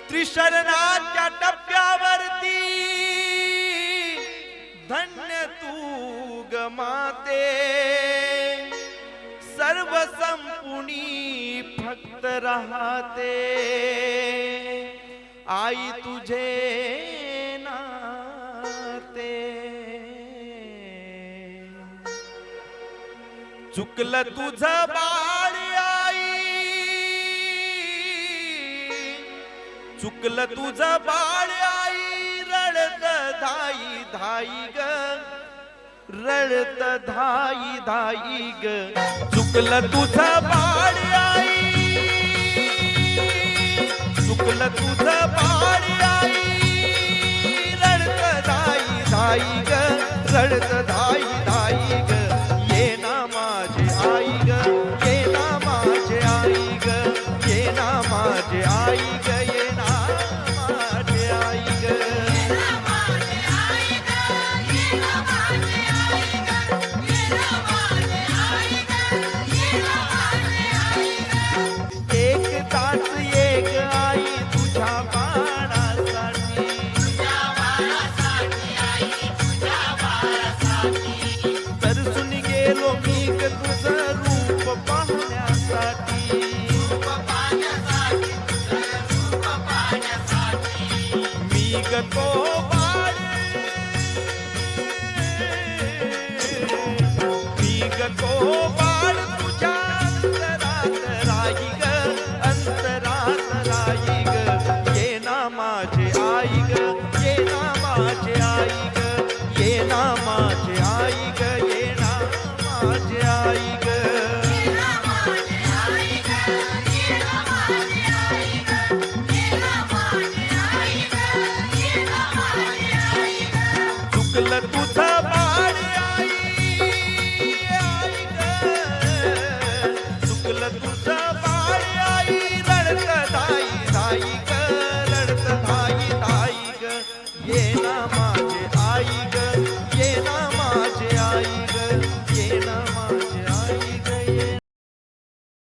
त्रिशरणाच्या टप्प्यावरती धन्य तू ग माते, सर्व संपुणी फक्त राहते आई तुझे नाते। चुकलं तुझं बाळ आई, चुकलं तुझं बाळ आई, रडत धाई धाई ग, रडत धाई धाई ग। चुकलं तुझं बाळ आई, चुकलं तुझं बाळ आई, रडत धाई धाई ग, रडत धाई धाई ग। ये ना माझे आई ग, ये ना माझे आई ग, ये ना माझे आई ग, ये ना माझे आई ग। एक तास एक आई तुझ्या बाळासाठी, तरसून गेलो मी ग तुझं रूप पाहण्यासाठी। मी ग तो बाळ, मी ग तो बाळ तुझ्या अंतरात राही ग, अंतरात राही ग। ये ना माझे आई ग, ये ना माझे आई ग, ये ना माझे आई ग, ये ना माझे आई ग। चुकलं तुझं